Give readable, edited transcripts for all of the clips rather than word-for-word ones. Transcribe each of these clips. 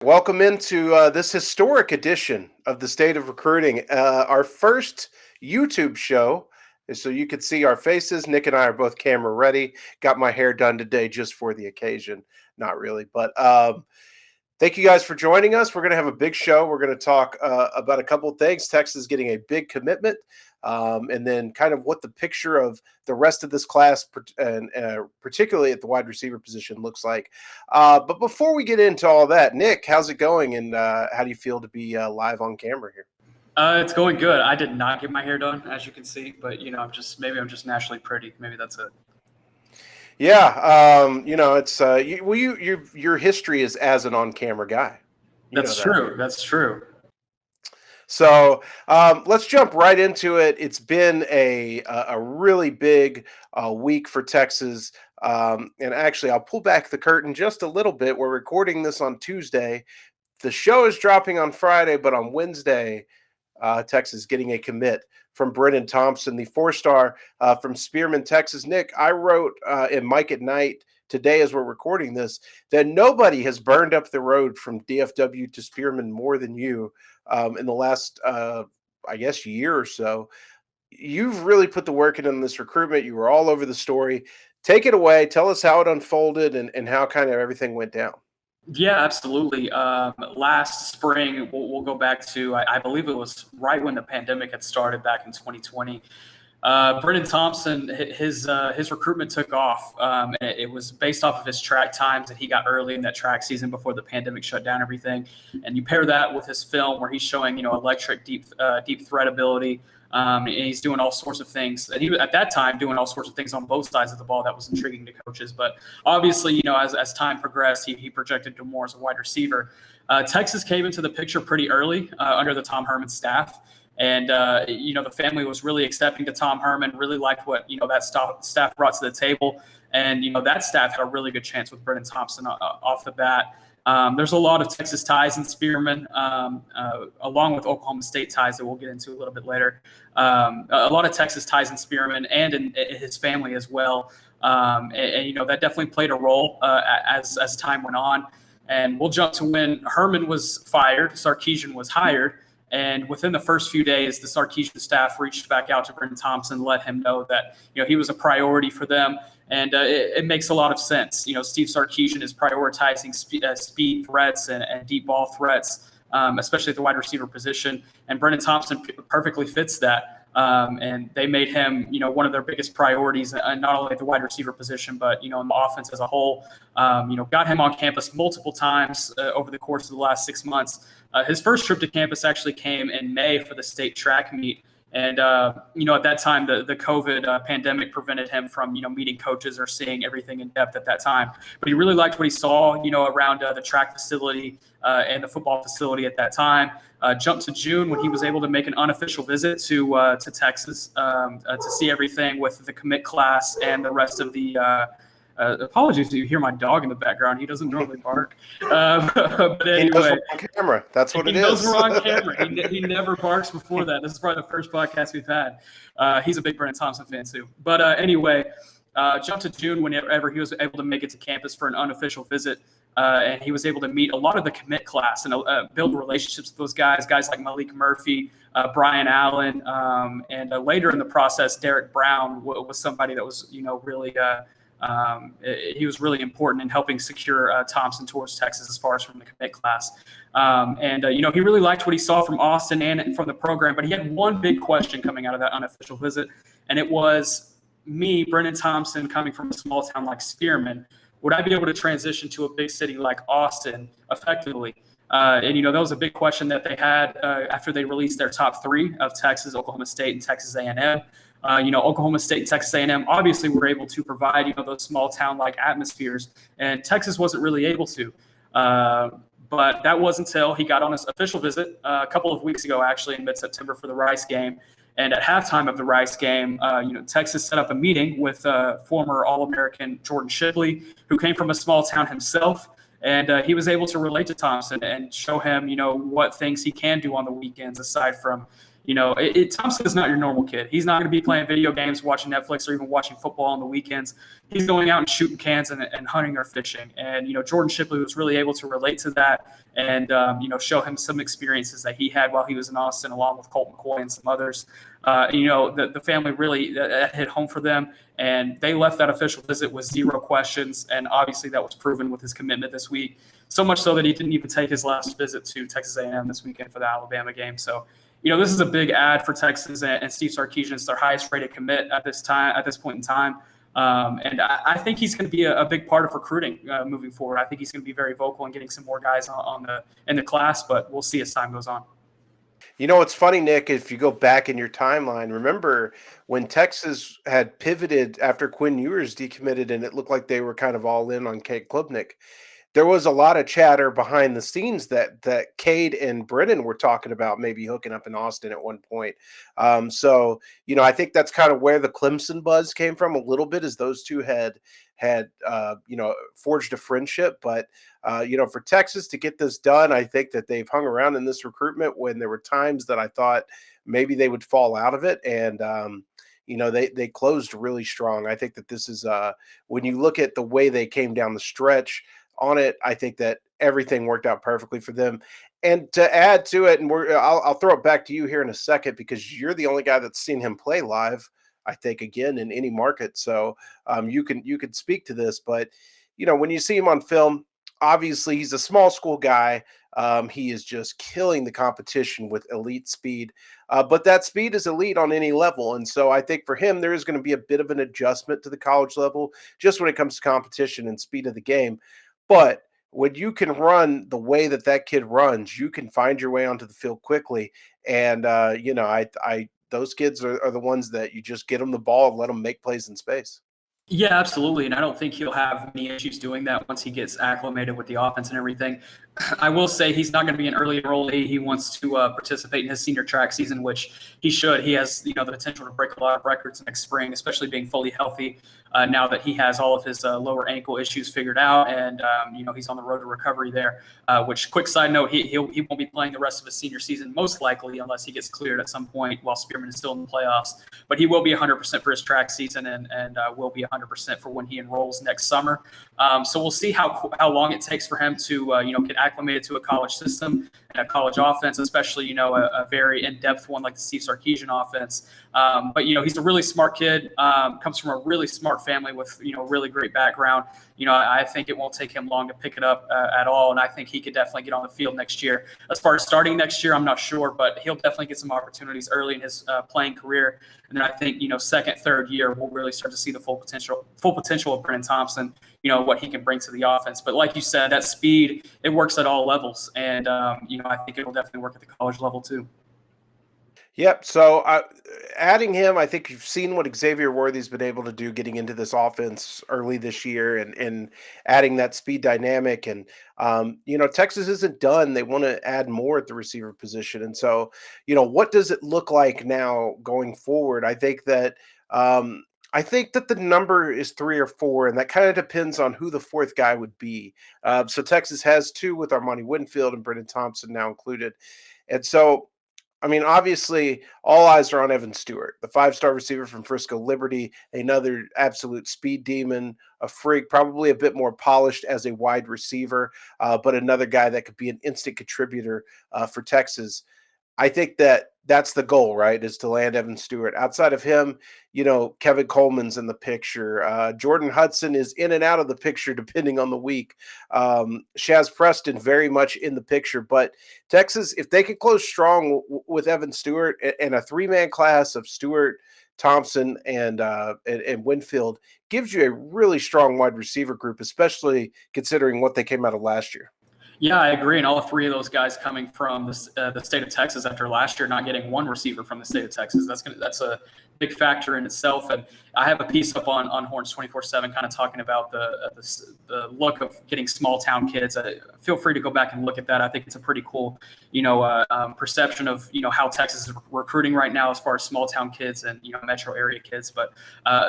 Welcome into this historic edition of the State of Recruiting, our first YouTube show. So you could see our faces. Nick and I are both camera ready. Got my hair done today just for the occasion. Not really, but thank you guys for joining us. We're going to have a big show. We're going to talk about a couple of things. Texas getting a big commitment, and then kind of what the picture of the rest of this class, and particularly at the wide receiver position, looks like. But before we get into all that, Nick, how's it going, and how do you feel to be live on camera here? It's going good. I did not get my hair done, as you can see, but I'm just naturally pretty. Maybe that's it. Yeah, it's your history is as an on-camera guy. That's true. That's true. So let's jump right into it. It's been a really big week for Texas. And actually, I'll pull back the curtain just a little bit. We're recording this on Tuesday. The show is dropping on Friday, but on Wednesday, Texas getting a commit from Brennan Thompson, the four-star from Spearman, Texas. Nick, I wrote in Mike at Night today as we're recording this that nobody has burned up the road from DFW to Spearman more than you in the last, I guess, year or so. You've really put the work in this recruitment. You were all over the story. Take it away. Tell us how it unfolded and how kind of everything went down. Yeah, absolutely. Last spring, we'll go back to, I believe it was right when the pandemic had started back in 2020. Brennan Thompson, his recruitment took off. And it was based off of his track times that he got early in that track season before the pandemic shut down everything. And you pair that with his film where he's showing, electric deep threat ability. And he's doing all sorts of things. And he was at that time doing all sorts of things on both sides of the ball that was intriguing to coaches. But obviously, as time progressed, he projected to more as a wide receiver. Texas came into the picture pretty early under the Tom Herman staff. And, the family was really accepting to Tom Herman, really liked what, that staff brought to the table. And, that staff had a really good chance with Brennan Thompson off the bat. There's a lot of Texas ties in Spearman, along with Oklahoma State ties that we'll get into a little bit later. A lot of Texas ties in Spearman and in his family as well. And that definitely played a role as time went on. And we'll jump to when Herman was fired, Sarkisian was hired. And within the first few days, the Sarkisian staff reached back out to Brennan Thompson, let him know that he was a priority for them, and it makes a lot of sense. Steve Sarkisian is prioritizing speed threats and deep ball threats, especially at the wide receiver position, and Brennan Thompson perfectly fits that. And they made him, one of their biggest priorities, not only at the wide receiver position, but, in the offense as a whole. Got him on campus multiple times over the course of the last 6 months. His first trip to campus actually came in May for the state track meet. And, at that time, the COVID pandemic prevented him from, meeting coaches or seeing everything in depth at that time. But he really liked what he saw, around the track facility and the football facility at that time. Jumped to June when he was able to make an unofficial visit to Texas to see everything with the commit class and the rest of the apologies if you hear my dog in the background. He doesn't normally bark. But anyway, he knows we're on camera. That's what it is. He knows we're on camera. He never barks before that. This is probably the first podcast we've had. He's a big Brennan Thompson fan too. But anyway, jumped to June whenever he was able to make it to campus for an unofficial visit. And he was able to meet a lot of the commit class and build relationships with those guys like Malik Murphy, Brian Allen, and later in the process, Derek Brown was somebody that was, really he was really important in helping secure Thompson towards Texas as far as from the commit class. And he really liked what he saw from Austin and from the program, but he had one big question coming out of that unofficial visit, and it was me, Brennan Thompson, coming from a small town like Spearman. Would I be able to transition to a big city like Austin effectively? And, that was a big question that they had after they released their top three of Texas, Oklahoma State, and Texas A&M. Oklahoma State and Texas A&M obviously were able to provide, those small town-like atmospheres, and Texas wasn't really able to. But that was until he got on his official visit a couple of weeks ago, actually, in mid-September for the Rice game. And at halftime of the Rice game, Texas set up a meeting with former All-American Jordan Shipley, who came from a small town himself. And he was able to relate to Thompson and show him, what things he can do on the weekends aside from, Thompson is not your normal kid. He's not going to be playing video games, watching Netflix, or even watching football on the weekends. He's going out and shooting cans and hunting or fishing. And, Jordan Shipley was really able to relate to that and, show him some experiences that he had while he was in Austin, along with Colt McCoy and some others. The family really hit home for them, and they left that official visit with 0 questions. And obviously that was proven with his commitment this week, so much so that he didn't even take his last visit to Texas A&M this weekend for the Alabama game. So, this is a big add for Texas and Steve Sarkisian. It's their highest rated commit at this point in time. And I think he's going to be a big part of recruiting moving forward. I think he's going to be very vocal in getting some more guys in the class, but we'll see as time goes on. It's funny, Nick, if you go back in your timeline, remember when Texas had pivoted after Quinn Ewers decommitted and it looked like they were kind of all in on Cade Klubnik. There was a lot of chatter behind the scenes that Cade and Brennan were talking about maybe hooking up in Austin at one point. So I think that's kind of where the Clemson buzz came from a little bit, as those two had forged a friendship. But for Texas to get this done, I think that they've hung around in this recruitment when there were times that I thought maybe they would fall out of it, and they closed really strong. I think that this is when you look at the way they came down the stretch on it, I think that everything worked out perfectly for them. And to add to it, and I'll throw it back to you here in a second, because you're the only guy that's seen him play live, I think, again, in any market. So you can speak to this. But when you see him on film, obviously he's a small school guy. He is just killing the competition with elite speed. But that speed is elite on any level. And so I think for him, there is going to be a bit of an adjustment to the college level just when it comes to competition and speed of the game. But when you can run the way that kid runs, you can find your way onto the field quickly. And, those kids are the ones that you just get them the ball and let them make plays in space. Yeah, absolutely. And I don't think he'll have any issues doing that once he gets acclimated with the offense and everything. I will say he's not going to be an early enrollee. He wants to participate in his senior track season, which he should. He has, the potential to break a lot of records next spring, especially being fully healthy now that he has all of his lower ankle issues figured out. And, he's on the road to recovery there, which, quick side note, he won't be playing the rest of his senior season, most likely, unless he gets cleared at some point while Spearman is still in the playoffs. But he will be 100% for his track season and will be 100% for when he enrolls next summer. So we'll see how long it takes for him to, get acclimated to a college system and a college offense, especially, a very in-depth one like the Steve Sarkisian offense. But, he's a really smart kid, comes from a really smart family with, really great background. I think it won't take him long to pick it up at all. And I think he could definitely get on the field next year. As far as starting next year, I'm not sure, but he'll definitely get some opportunities early in his playing career. And then I think, second, third year, we'll really start to see the full potential of Brennan Thompson, what he can bring to the offense. But like you said, that speed, it works at all levels. And, I think it'll definitely work at the college level too. Yep. So adding him, I think you've seen what Xavier Worthy's been able to do getting into this offense early this year and adding that speed dynamic. And, Texas isn't done. They want to add more at the receiver position. And so, what does it look like now going forward? I think that the number is 3 or 4, and that kind of depends on who the fourth guy would be. So Texas has 2 with Armani Winfield and Brennan Thompson now included. And so, obviously, all eyes are on Evan Stewart, the 5-star receiver from Frisco Liberty, another absolute speed demon, a freak, probably a bit more polished as a wide receiver, but another guy that could be an instant contributor for Texas. I think that's the goal, right, is to land Evan Stewart. Outside of him, Kevin Coleman's in the picture. Jordan Hudson is in and out of the picture depending on the week. Shaz Preston very much in the picture. But Texas, if they can close strong with Evan Stewart and a 3-man class of Stewart, Thompson, and Winfield, gives you a really strong wide receiver group, especially considering what they came out of last year. Yeah, I agree. And all 3 of those guys coming from the state of Texas after last year not getting one receiver from the state of Texas, that's a big factor in itself. And I have a piece up on Horns 24/7 kind of talking about the look of getting small town kids. Feel free to go back and look at that. I think it's a pretty cool, perception of, how Texas is recruiting right now as far as small town kids and, metro area kids. But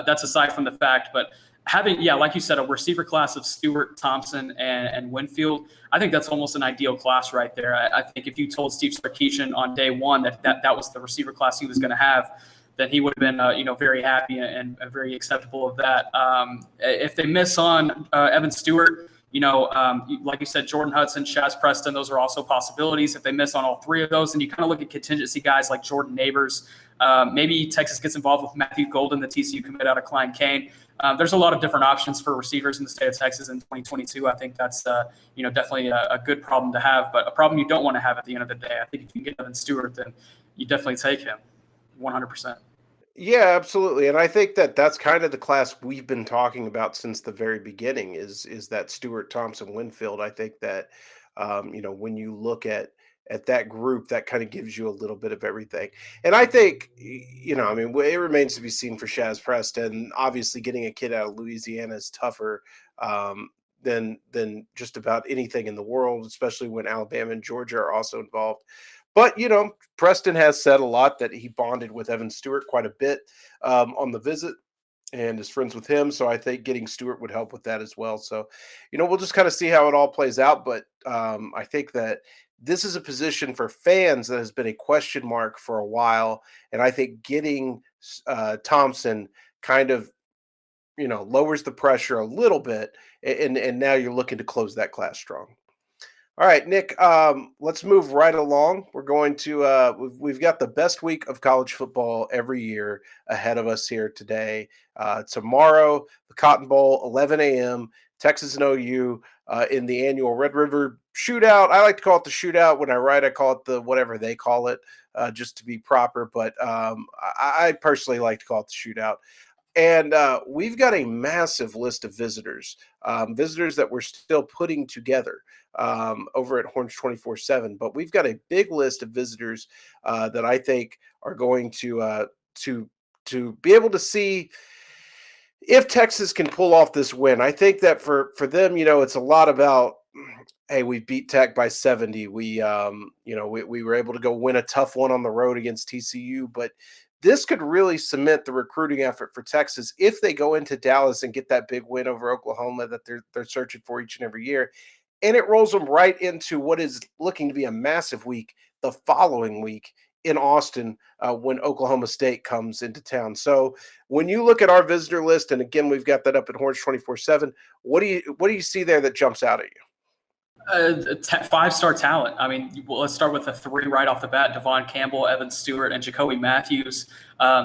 that's aside from the fact. But having, like you said, a receiver class of Stewart, Thompson, and Winfield, I think that's almost an ideal class right there. I think if you told Steve Sarkisian on day one that was the receiver class he was going to have, then he would have been, very happy and very acceptable of that. If they miss on Evan Stewart, like you said, Jordan Hudson, Shaz Preston, those are also possibilities. If they miss on all three of those, then you kind of look at contingency guys like Jordan Neighbors. Maybe Texas gets involved with Matthew Golden, the TCU commit out of Klein Cain. There's a lot of different options for receivers in the state of Texas in 2022. I think that's definitely a good problem to have, but a problem you don't want to have at the end of the day. I think if you can get Evan Stewart, then you definitely take him 100%. Yeah, absolutely. And I think that that's kind of the class we've been talking about since the very beginning is that Stewart, Thompson, Winfield. I think that when you look at that group, that kind of gives you a little bit of everything. And I think, I mean, it remains to be seen for Shaz Preston. Obviously, getting a kid out of Louisiana is tougher than just about anything in the world, especially when Alabama and Georgia are also involved. But, Preston has said a lot that he bonded with Evan Stewart quite a bit on the visit and is friends with him. So I think getting Stewart would help with that as well. So, we'll just kind of see how it all plays out. But I think that this is a position for fans that has been a question mark for a while. And I think getting Thompson kind of, lowers the pressure a little bit. And now you're looking to close that class strong. All right, Nick, let's move right along. We're going to we've got the best week of college football every year ahead of us here today. Tomorrow, the Cotton Bowl, 11 a.m., Texas and OU in the annual Red River Shootout. I like to call it the shootout. When I write, I call it the whatever they call it, just to be proper. But I personally like to call it the shootout. And we've got a massive list of visitors that we're still putting together over at Horns 24/7. But we've got a big list of visitors that I think are going to be able to see if Texas can pull off this win. I think that for them, it's a lot about, hey, we beat Tech by 70. We were able to go win a tough one on the road against TCU, but this could really cement the recruiting effort for Texas if they go into Dallas and get that big win over Oklahoma that they're searching for each and every year. And it rolls them right into what is looking to be a massive week the following week in Austin when Oklahoma State comes into town. So when you look at our visitor list, and again, we've got that up at Horns 24/7, what do you see there that jumps out at you? Five-star talent. I mean, let's start with the three right off the bat: Devon Campbell, Evan Stewart, and Jacoby Matthews.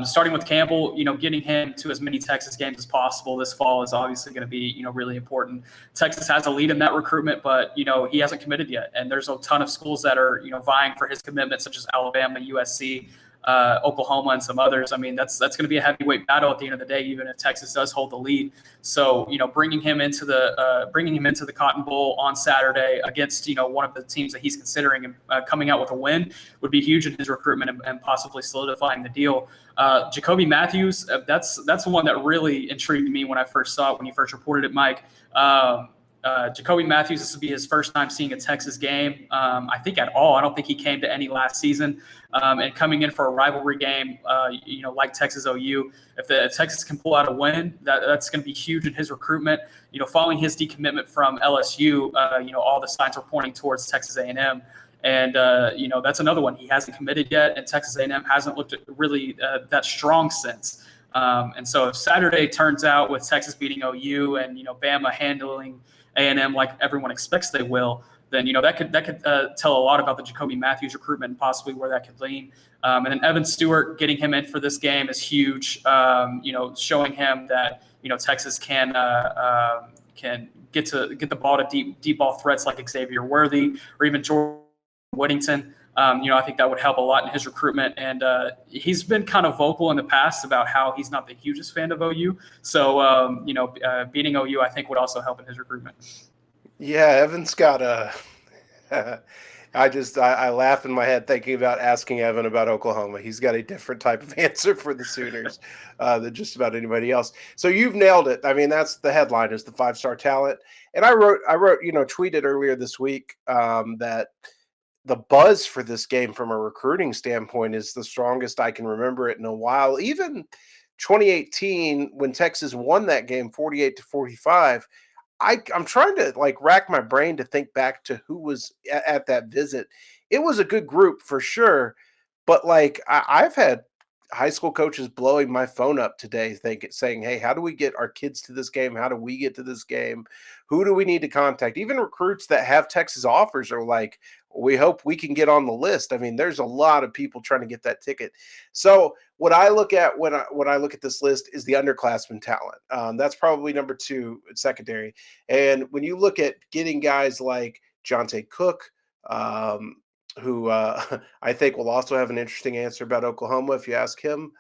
Starting with Campbell, getting him to as many Texas games as possible this fall is obviously going to be, really important. Texas has a lead in that recruitment, but, he hasn't committed yet. And there's a ton of schools that are, vying for his commitment, such as Alabama, USC, Oklahoma, and some others. I mean, that's going to be a heavyweight battle at the end of the day, even if Texas does hold the lead. So, bringing him into the Cotton Bowl on Saturday against, one of the teams that he's considering and coming out with a win would be huge in his recruitment and possibly solidifying the deal. Jacoby Matthews, that's the one that really intrigued me when I first saw it, when you first reported it, Mike. Jacoby Matthews, this will be his first time seeing a Texas game, I think at all. I don't think he came to any last season. And coming in for a rivalry game, like Texas OU, if Texas can pull out a win, that's going to be huge in his recruitment. Following his decommitment from LSU, all the signs are pointing towards Texas A&M. And, that's another one. He hasn't committed yet, and Texas A&M hasn't looked really that strong since. And so if Saturday turns out with Texas beating OU and, Bama handling A&M like everyone expects they will, then, that could tell a lot about the Jacoby Matthews recruitment and possibly where that could lean. And then Evan Stewart, getting him in for this game is huge, showing him that, Texas can get the ball to deep ball threats like Xavier Worthy or even Jordan Whittington. I think that would help a lot in his recruitment. And he's been kind of vocal in the past about how he's not the hugest fan of OU. So, beating OU, I think, would also help in his recruitment. Yeah, Evan's got a I laugh in my head thinking about asking Evan about Oklahoma. He's got a different type of answer for the Sooners than just about anybody else. So you've nailed it. I mean, that's the headline, is the five-star talent. And I wrote, tweeted earlier this week that the buzz for this game from a recruiting standpoint is the strongest I can remember it in a while. Even 2018, when Texas won that game 48-45, I'm trying to like rack my brain to think back to who was at that visit. It was a good group for sure, but like I've had high school coaches blowing my phone up today, saying, "Hey, how do we get our kids to this game? How do we get to this game? Who do we need to contact?" Even recruits that have Texas offers are like, "We hope we can get on the list." I mean, there's a lot of people trying to get that ticket. So what I look at when I look at this list is the underclassmen talent. That's probably number two secondary. And when you look at getting guys like Jonte Cook, um, who I think will also have an interesting answer about Oklahoma if you ask him,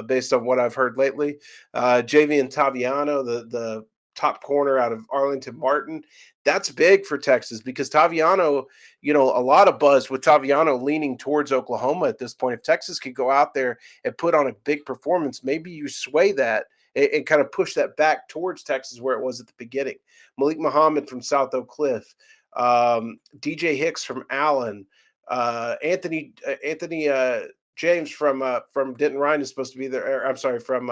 based on what I've heard lately. Javian Taviano, the top corner out of Arlington Martin, that's big for Texas because Taviano, a lot of buzz with Taviano leaning towards Oklahoma at this point. If Texas could go out there and put on a big performance, maybe you sway that and kind of push that back towards Texas where it was at the beginning. Malik Muhammad from South Oak Cliff, DJ Hicks from Allen, Anthony James from Denton Ryan is supposed to be there. I'm sorry, from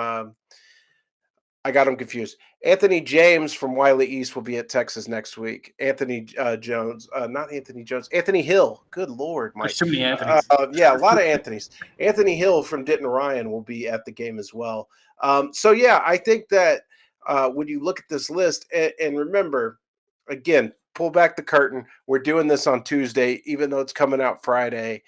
I got him confused. Anthony James from Wiley East will be at Texas next week. Anthony Jones, not Anthony Jones, Anthony Hill. Good Lord, Mike. There's too many Anthony's. Yeah, a lot of Anthony's. Anthony Hill from Denton Ryan will be at the game as well. So yeah, I think that when you look at this list and remember, again, pull back the curtain. We're doing this on Tuesday, even though it's coming out Friday.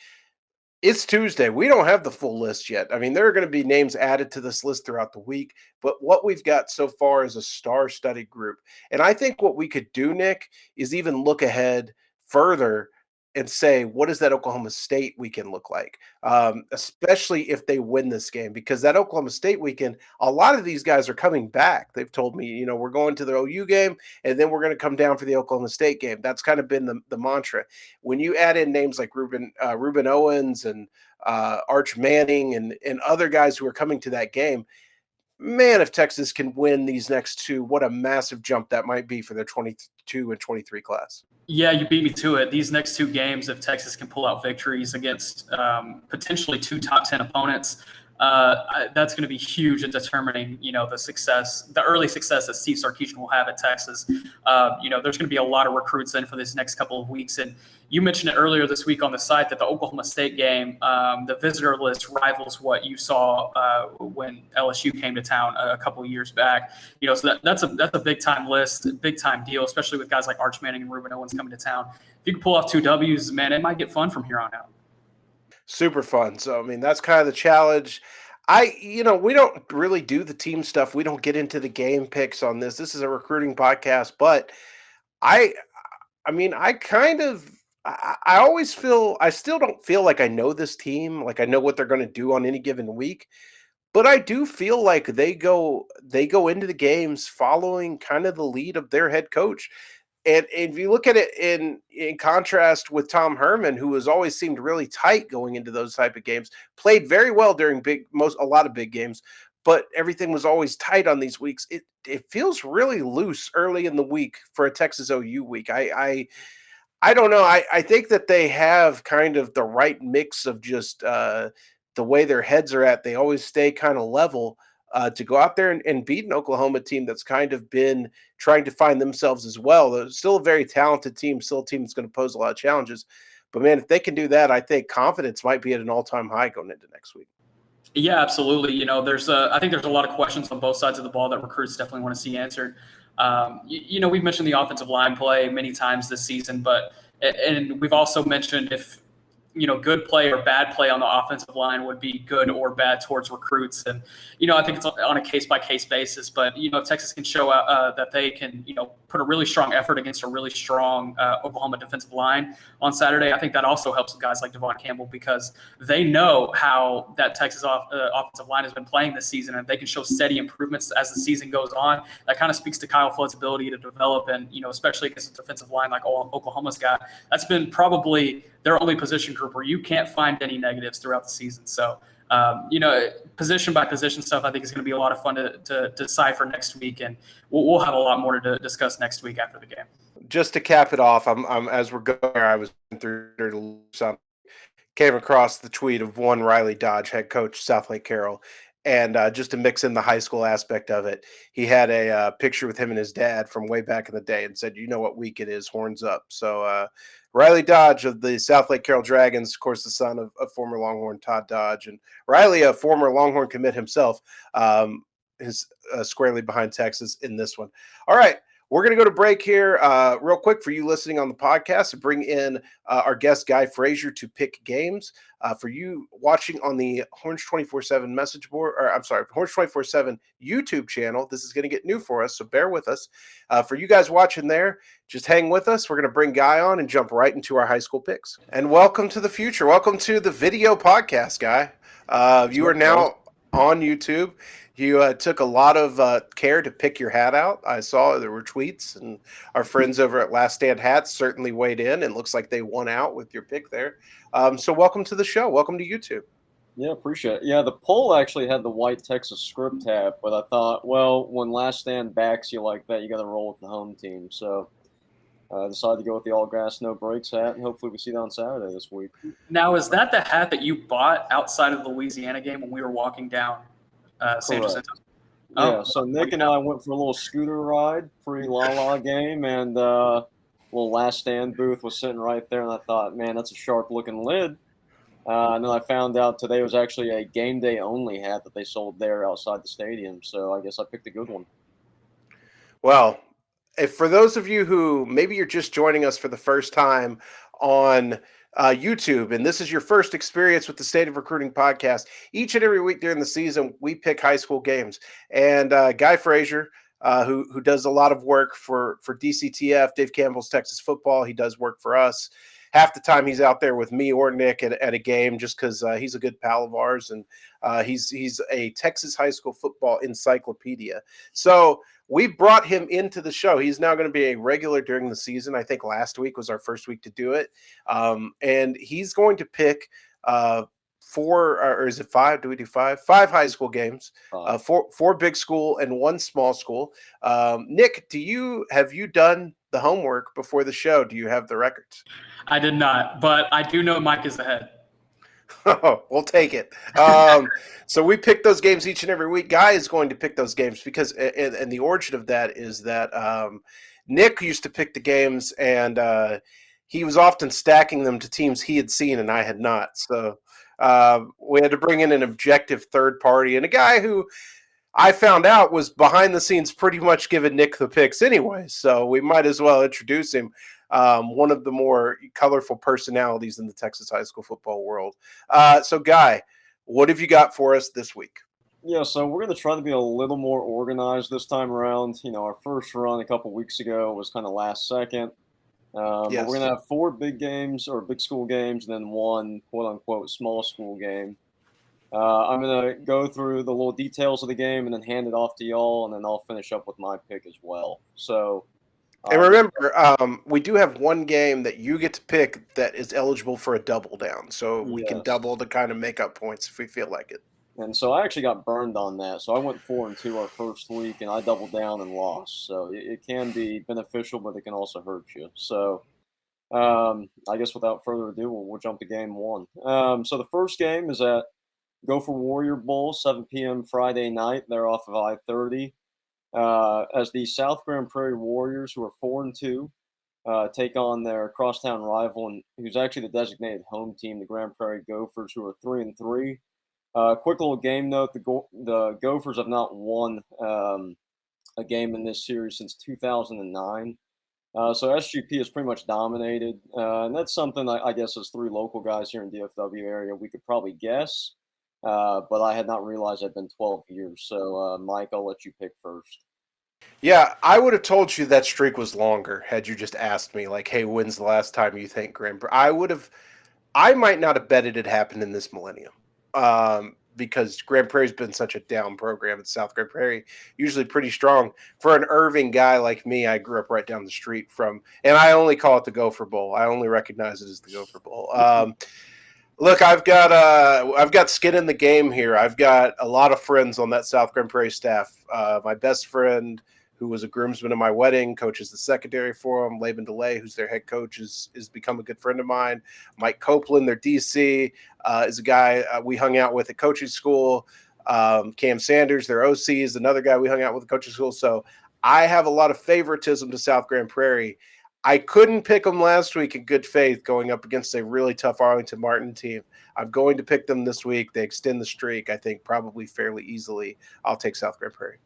It's Tuesday. We don't have the full list yet. I mean, there are going to be names added to this list throughout the week, but what we've got so far is a star-studded group. And I think what we could do, Nick, is even look ahead further and say, what does that Oklahoma State weekend look like? Especially if they win this game, because that Oklahoma State weekend, a lot of these guys are coming back. They've told me, we're going to the OU game, and then we're going to come down for the Oklahoma State game. That's kind of been the mantra. When you add in names like Ruben Owens and Arch Manning and other guys who are coming to that game, man, if Texas can win these next two, what a massive jump that might be for their 22 and 23 class. Yeah, you beat me to it. These next two games, if Texas can pull out victories against potentially two top 10 opponents, that's going to be huge in determining, the early success that Steve Sarkisian will have at Texas. There's going to be a lot of recruits in for these next couple of weeks. And you mentioned it earlier this week on the site that the Oklahoma State game, the visitor list rivals what you saw when LSU came to town a couple of years back. So that's a big time list, big time deal, especially with guys like Arch Manning and Ruben Owens coming to town. If you can pull off two W's, man, it might get fun from here on out. Super fun. So, I mean, that's kind of the challenge. We don't really do the team stuff. We don't get into the game picks on this. This is a recruiting podcast, but I mean, I always feel, I still don't feel like I know this team, like I know what they're going to do on any given week, but I do feel like they go into the games following kind of the lead of their head coach. And if you look at it in contrast with Tom Herman, who has always seemed really tight going into those type of games, played very well during a lot of big games, but everything was always tight on these weeks. It feels really loose early in the week for a Texas OU week. I don't know. I think that they have kind of the right mix of just the way their heads are at. They always stay kind of level to go out there and beat an Oklahoma team that's kind of been trying to find themselves as well. They're still a very talented team, still a team that's going to pose a lot of challenges. But, man, if they can do that, I think confidence might be at an all-time high going into next week. Yeah, absolutely. I think there's a lot of questions on both sides of the ball that recruits definitely want to see answered. We've mentioned the offensive line play many times this season, and we've also mentioned if good play or bad play on the offensive line would be good or bad towards recruits. And, I think it's on a case-by-case basis. But, if Texas can show out that they can, put a really strong effort against a really strong Oklahoma defensive line on Saturday, I think that also helps guys like Devon Campbell because they know how that Texas offensive line has been playing this season. And if they can show steady improvements as the season goes on, that kind of speaks to Kyle Flood's ability to develop. And, especially against a defensive line like Oklahoma's got, that's been probably their only position group where you can't find any negatives throughout the season. So, position by position stuff, I think is going to be a lot of fun to decipher next week. And we'll have a lot more to discuss next week after the game. Just to cap it off, I'm as we're going, I was through something, came across the tweet of one Riley Dodge, head coach, South Lake Carroll. And just to mix in the high school aspect of it, he had a picture with him and his dad from way back in the day and said, "You know what week it is, horns up." So Riley Dodge of the South Lake Carroll Dragons, of course, the son of former Longhorn Todd Dodge, and Riley, a former Longhorn commit himself, is squarely behind Texas in this one. All right. We're going to go to break here real quick for you listening on the podcast to bring in our guest, Guy Frazier, to pick games. For you watching on the Horns 24/7 message board, or I'm sorry, Horns 24/7 YouTube channel, this is going to get new for us, so bear with us. For you guys watching there, just hang with us. We're going to bring Guy on and jump right into our high school picks. And welcome to the future. Welcome to the video podcast, Guy. You are now on YouTube. You took a lot of care to pick your hat out. I saw there were tweets, and our friends over at Last Stand Hats certainly weighed in, and looks like they won out with your pick there. So welcome to the show. Welcome to YouTube. Yeah, appreciate it. Yeah, the poll actually had the white Texas script tab, but I thought, well, when Last Stand backs you like that, you got to roll with the home team. So I decided to go with the all grass, no breaks hat, and hopefully we see that on Saturday this week. Now, is that the hat that you bought outside of the Louisiana game when we were walking down San Jacinto? Yeah, so Nick and I went for a little scooter ride pre-La game, and little Last Stand booth was sitting right there, and I thought, man, that's a sharp-looking lid. And then I found out today was actually a game day only hat that they sold there outside the stadium, so I guess I picked a good one. Well, if for those of you who maybe you're just joining us for the first time on YouTube, and this is your first experience with the State of Recruiting podcast, each and every week during the season, we pick high school games. And Guy Frazier, who does a lot of work for DCTF, Dave Campbell's Texas Football, he does work for us. Half the time he's out there with me or Nick at a game just because he's a good pal of ours, and he's a Texas high school football encyclopedia. So we brought him into the show. He's now going to be a regular during the season. I think last week was our first week to do it. And he's going to pick four, or is it five? Do we do five? Five high school games, four big school and one small school. Nick, have you done the homework before the show? Do you have the records? I did not, but I do know Mike is ahead. Oh, we'll take it. So we pick those games each and every week. Guy is going to pick those games because, and the origin of that is that Nick used to pick the games, and he was often stacking them to teams he had seen and I had not. So we had to bring in an objective third party, and a guy who I found out was behind the scenes pretty much giving Nick the picks anyway. So we might as well introduce him. One of the more colorful personalities in the Texas high school football world. So, Guy, what have you got for us this week? Yeah, so we're going to try to be a little more organized this time around. You know, our first run a couple weeks ago was kind of last second. But we're going to have four big games or big school games and then one quote-unquote small school game. I'm going to go through the little details of the game and then hand it off to y'all, and then I'll finish up with my pick as well. So, and remember, we do have one game that you get to pick that is eligible for a double down. So we can double to kind of make up points if we feel like it. And so I actually got burned on that. So I went 4-2 our first week, and I doubled down and lost. So it can be beneficial, but it can also hurt you. So I guess without further ado, we'll jump to game one. So the first game is at Gopher Warrior Bowl, 7 p.m. Friday night. They're off of I-30. As the South Grand Prairie Warriors, who are 4-2, take on their crosstown rival, and who's actually the designated home team, the Grand Prairie Gophers, who are 3-3. Quick little game note: the Gophers have not won a game in this series since 2009. So SGP has pretty much dominated, and that's something I guess as three local guys here in DFW area we could probably guess. But I had not realized it'd been 12 years. So, Mike, I'll let you pick first. Yeah, I would have told you that streak was longer had you just asked me, like, hey, when's the last time you think Grand Prairie? I might not have betted it happened in this millennium because Grand Prairie's been such a down program. It's South Grand Prairie, usually pretty strong. For an Irving guy like me, I grew up right down the street from, and I only call it the Gopher Bowl. I only recognize it as the Gopher Bowl. Look, I've got skin in the game here. I've got a lot of friends on that South Grand Prairie staff. My best friend, who was a groomsman at my wedding, coaches the secondary for them. Laban DeLay, who's their head coach, is become a good friend of mine. Mike Copeland, their DC, is a guy we hung out with at coaching school. Cam Sanders, their OC, is another guy we hung out with at coaching school. So I have a lot of favoritism to South Grand Prairie. I couldn't pick them last week in good faith going up against a really tough Arlington Martin team. I'm going to pick them this week. They extend the streak, I think, probably fairly easily. I'll take South Grand Prairie.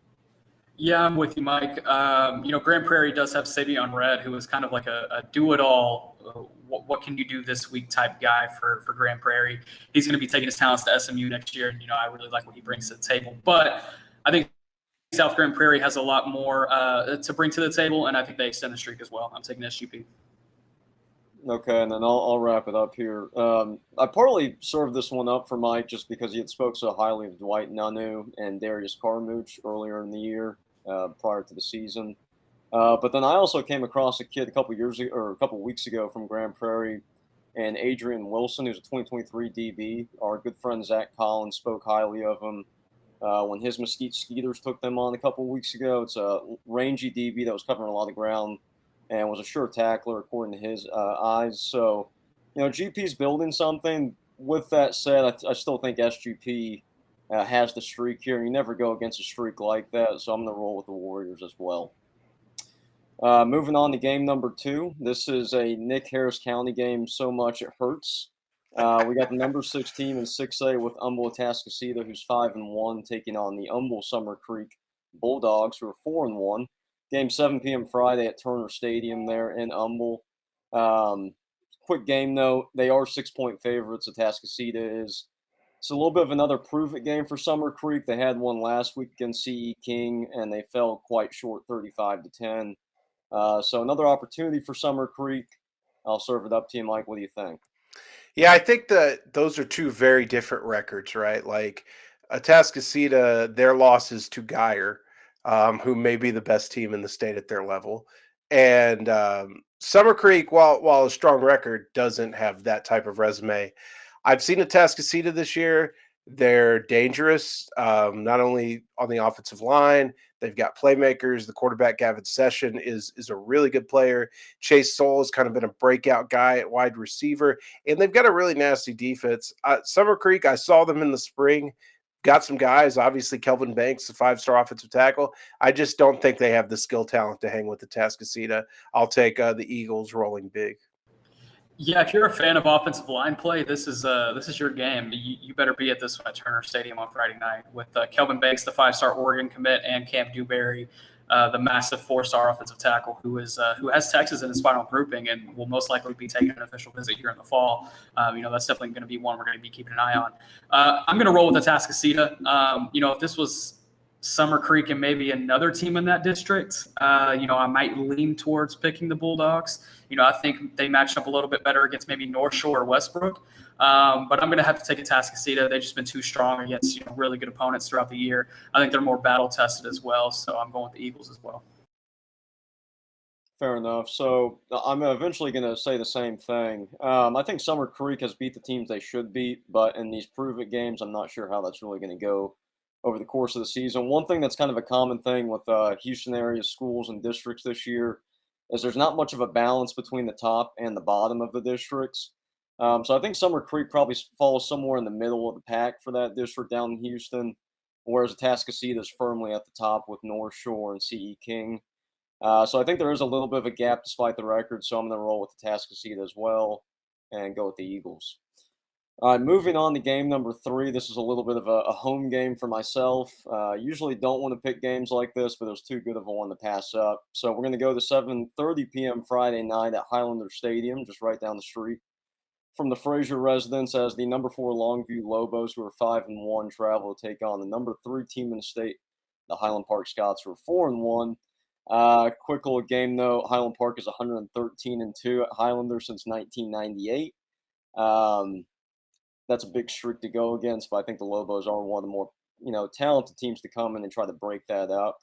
Yeah, I'm with you, Mike. Grand Prairie does have Savion Red, who is kind of like a do-it-all, what can you do this week type guy for Grand Prairie. He's going to be taking his talents to SMU next year, and, I really like what he brings to the table. But I think South Grand Prairie has a lot more to bring to the table, and I think they extend the streak as well. I'm taking SGP. Okay, and then I'll wrap it up here. I partly served this one up for Mike just because he had spoke so highly of Dwight Nunu and Darius Carmouche earlier in the year, prior to the season. But then I also came across a kid a couple weeks ago from Grand Prairie, and Adrian Wilson, who's a 2023 DB. Our good friend Zach Collins spoke highly of him when his Mesquite Skeeters took them on a couple weeks ago. It's a rangy DB that was covering a lot of ground and was a sure tackler according to his eyes. So, GP's building something. With that said, I still think SGP has the streak here, and you never go against a streak like that. So I'm going to roll with the Warriors as well. Moving on to game number 2. This is a Nick Harris County game so much it hurts. We got the number 6 team in 6A with Humble Atascocita, who's 5-1, taking on the Humble Summer Creek Bulldogs, who are 4-1. Game 7 p.m. Friday at Turner Stadium there in Humble. Quick game, though. They are 6-point favorites. Atascocita is. It's a little bit of another prove-it game for Summer Creek. They had one last week against CE King, and they fell quite short, 35-10. So another opportunity for Summer Creek. I'll serve it up to you, Mike. What do you think? Yeah, I think that those are two very different records, right? Like Atascocita, their loss is to Geyer, who may be the best team in the state at their level. And Summer Creek, while a strong record, doesn't have that type of resume. I've seen Atascocita this year. They're dangerous, not only on the offensive line. They've got playmakers. The quarterback, Gavin Session, is a really good player. Chase Soul has kind of been a breakout guy at wide receiver. And they've got a really nasty defense. Summer Creek, I saw them in the spring. Got some guys, obviously Kelvin Banks, the 5-star offensive tackle. I just don't think they have the skill talent to hang with the Atascocita. I'll take the Eagles rolling big. Yeah, if you're a fan of offensive line play, this is your game. You better be at this one at Turner Stadium on Friday night with Kelvin Banks, the 5-star Oregon commit, and Cam Dewberry, the massive 4-star offensive tackle who has Texas in his final grouping and will most likely be taking an official visit here in the fall. That's definitely going to be one we're going to be keeping an eye on. I'm going to roll with Atascocita. If this was Summer Creek and maybe another team in that district, I might lean towards picking the Bulldogs. I think they matched up a little bit better against maybe North Shore or Westbrook. But I'm going to have to take Atascocita. They've just been too strong against really good opponents throughout the year. I think they're more battle tested as well. So I'm going with the Eagles as well. Fair enough. So I'm eventually going to say the same thing. I think Summer Creek has beat the teams they should beat, but in these prove-it games, I'm not sure how that's really going to go over the course of the season. One thing that's kind of a common thing with Houston area schools and districts this year is there's not much of a balance between the top and the bottom of the districts. So I think Summer Creek probably falls somewhere in the middle of the pack for that district down in Houston, whereas Atascocita is firmly at the top with North Shore and CE King. So I think there is a little bit of a gap despite the record, so I'm going to roll with Atascocita as well and go with the Eagles. All right, moving on to game number 3. This is a little bit of a home game for myself. Usually don't want to pick games like this, but it was too good of a one to pass up. So we're going to go to 7:30 p.m. Friday night at Highlander Stadium, just right down the street from the Fraser residence, as the number 4 Longview Lobos, who are 5-1, travel to take on the number 3 team in the state, the Highland Park Scots, who are 4-1. Quick little game, though. Highland Park is 113-2 at Highlander since 1998. That's a big streak to go against, but I think the Lobos are one of the more, talented teams to come in and try to break that up.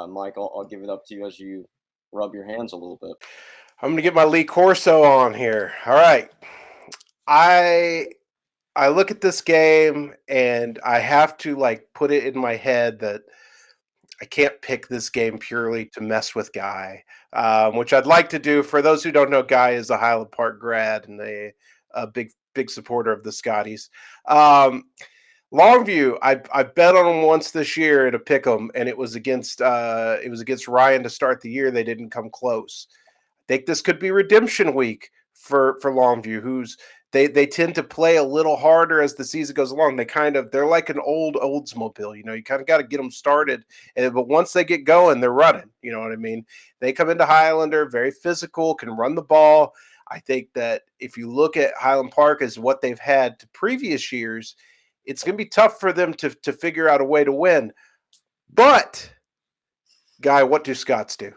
Mike, I'll give it up to you as you rub your hands a little bit. I'm going to get my Lee Corso on here. All right. I look at this game and I have to put it in my head that I can't pick this game purely to mess with Guy, which I'd like to do. For those who don't know, Guy is a Highland Park grad and a big supporter of the Scotties. Longview, I bet on them once this year at a pick 'em, and it was against Ryan to start the year. They didn't come close. I think this could be redemption week for Longview, who's they tend to play a little harder as the season goes along. They're like an old Oldsmobile, you kind of got to get them started, but once they get going, they're running. You know what I mean? They come into Highlander very physical, can run the ball. I think that if you look at Highland Park as what they've had to previous years, it's going to be tough for them to figure out a way to win. But, Guy, what do Scots do?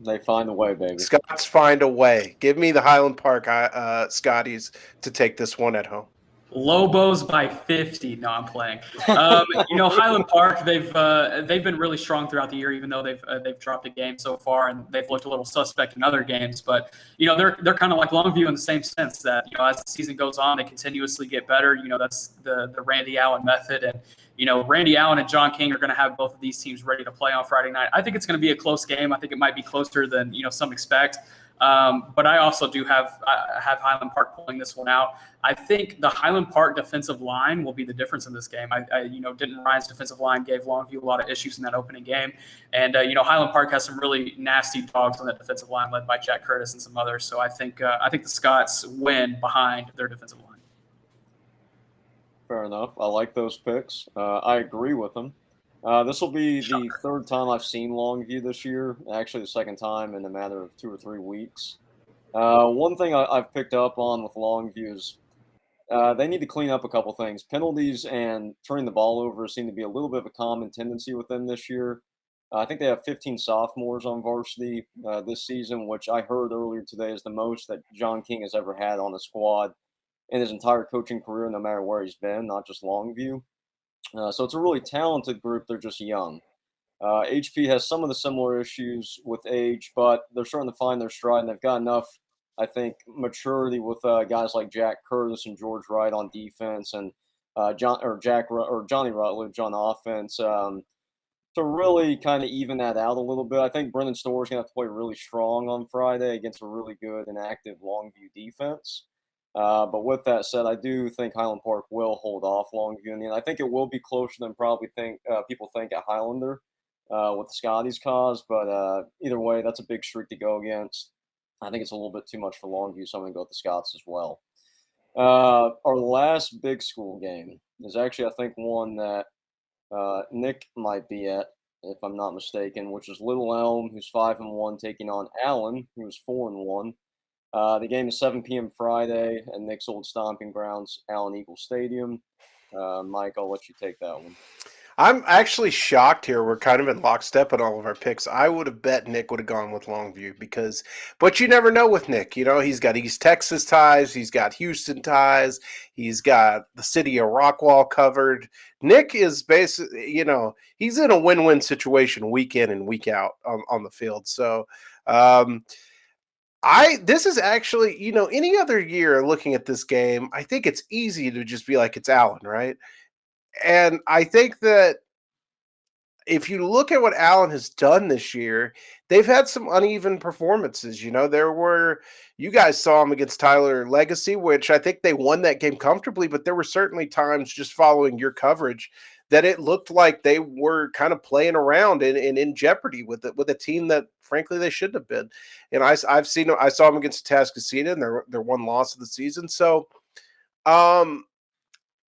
They find a way, baby. Scots find a way. Give me the Highland Park Scotties to take this one at home. Lobos by 50. No, I'm playing. Highland Park, they've been really strong throughout the year, even though they've dropped a game so far, and they've looked a little suspect in other games. But they're kind of like Longview in the same sense that as the season goes on, they continuously get better. That's the Randy Allen method, and Randy Allen and John King are going to have both of these teams ready to play on Friday night. I think it's going to be a close game. I think it might be closer than some expect. But I also do have Highland Park pulling this one out. I think the Highland Park defensive line will be the difference in this game. Denton Ryan's defensive line gave Longview a lot of issues in that opening game, and Highland Park has some really nasty dogs on that defensive line, led by Jack Curtis and some others. So I think the Scots win behind their defensive line. Fair enough. I like those picks. I agree with them. This will be the third time I've seen Longview this year, actually the second time in a matter of 2 or 3 weeks. One thing I've picked up on with Longview is they need to clean up a couple things. Penalties and turning the ball over seem to be a little bit of a common tendency with them this year. I think they have 15 sophomores on varsity this season, which I heard earlier today is the most that John King has ever had on a squad in his entire coaching career, no matter where he's been, not just Longview. So it's a really talented group. They're just young. HP has some of the similar issues with age, but they're starting to find their stride, and they've got enough, I think, maturity with guys like Jack Curtis and George Wright on defense, and Johnny Rutledge on offense to really kind of even that out a little bit. I think Brendan Store's going to have to play really strong on Friday against a really good and active Longview defense. But with that said, I do think Highland Park will hold off Longview in the end. I think it will be closer than probably people think at Highlander with the Scotties cause. But either way, that's a big streak to go against. I think it's a little bit too much for Longview, so I'm going to go with the Scots as well. Our last big school game is actually, I think, one that Nick might be at, if I'm not mistaken, which is Little Elm, who's 5-1, taking on Allen, who's 4-1. The game is 7 p.m. Friday at Nick's old stomping grounds, Allen Eagle Stadium. Mike, I'll let you take that one. I'm actually shocked here. We're kind of in lockstep in all of our picks. I would have bet Nick would have gone with Longview but you never know with Nick. He's got East Texas ties. He's got Houston ties. He's got the city of Rockwall covered. Nick is basically, he's in a win-win situation week in and week out on the field. So, this is actually, any other year looking at this game, I think it's easy to just be like, it's Allen, right? And I think that if you look at what Allen has done this year, they've had some uneven performances. You guys saw him against Tyler Legacy, which I think they won that game comfortably, but there were certainly times just following your coverage that it looked like they were kind of playing around and in jeopardy with a team that, frankly, they shouldn't have been. And I saw them against Atascocita in their one loss of the season. So,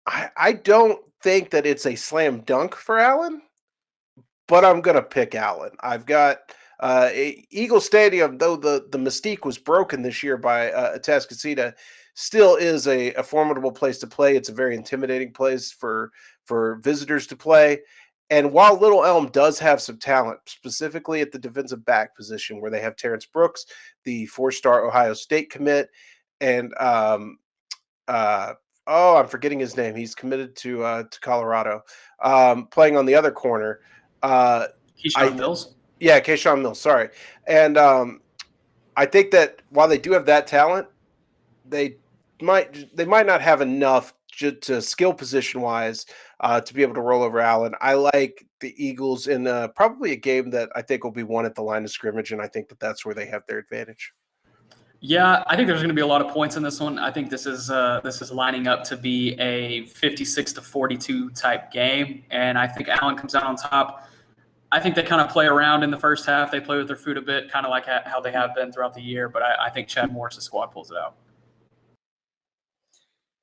I don't think that it's a slam dunk for Allen, but I'm going to pick Allen. I've got Eagle Stadium, though the mystique was broken this year by Atascocita, still is a formidable place to play. It's a very intimidating place for visitors to play. And while Little Elm does have some talent, specifically at the defensive back position, where they have Terrence Brooks, the 4-star Ohio State commit, and I'm forgetting his name. He's committed to Colorado, playing on the other corner. Keyshawn Mills? Yeah, Keyshawn Mills, sorry. And I think that while they do have that talent, they might not have enough to skill position-wise to be able to roll over Allen. I like the Eagles in probably a game that I think will be won at the line of scrimmage, and I think that that's where they have their advantage. Yeah, I think there's going to be a lot of points in this one. I think this is lining up to be a 56-42 type game, and I think Allen comes out on top. I think they kind of play around in the first half. They play with their foot a bit, kind of like how they have been throughout the year. But I think Chad Morris' squad pulls it out.